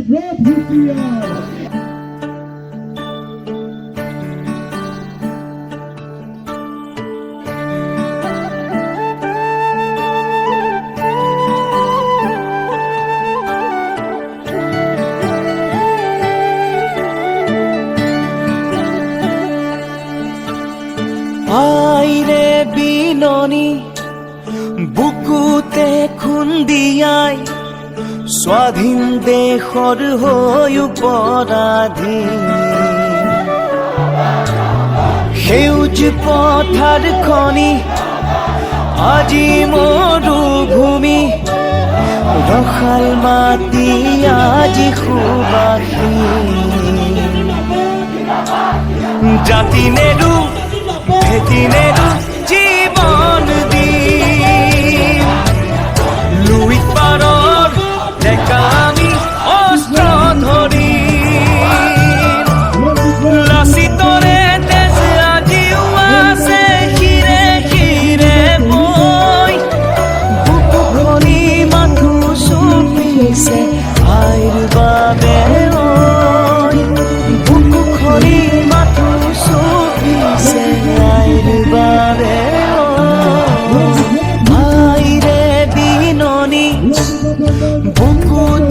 আইরে বিননি বুকুতে খুন্দিয়াই স্বাধীন দেশৰ হৈ পৰাধীন সেউজ পথাৰ খনি আজি মৰুভূমি ৰসাল মাটি আজি সুবাসীন জাতি নেৰু ভেটি নেৰু জীৱন দিম লুইত পাৰৰ ডেকা আমি অস্ত্ৰ ধৰি লাচিতৰে তেজ আজিও আছে শিৰে শিৰে বৈ বুকু খনি মাথো চুপিছে আইৰ বাবে বুকু খনি মাথো চুপিছে আইৰ বাবে আইৰে বিননি বুকুত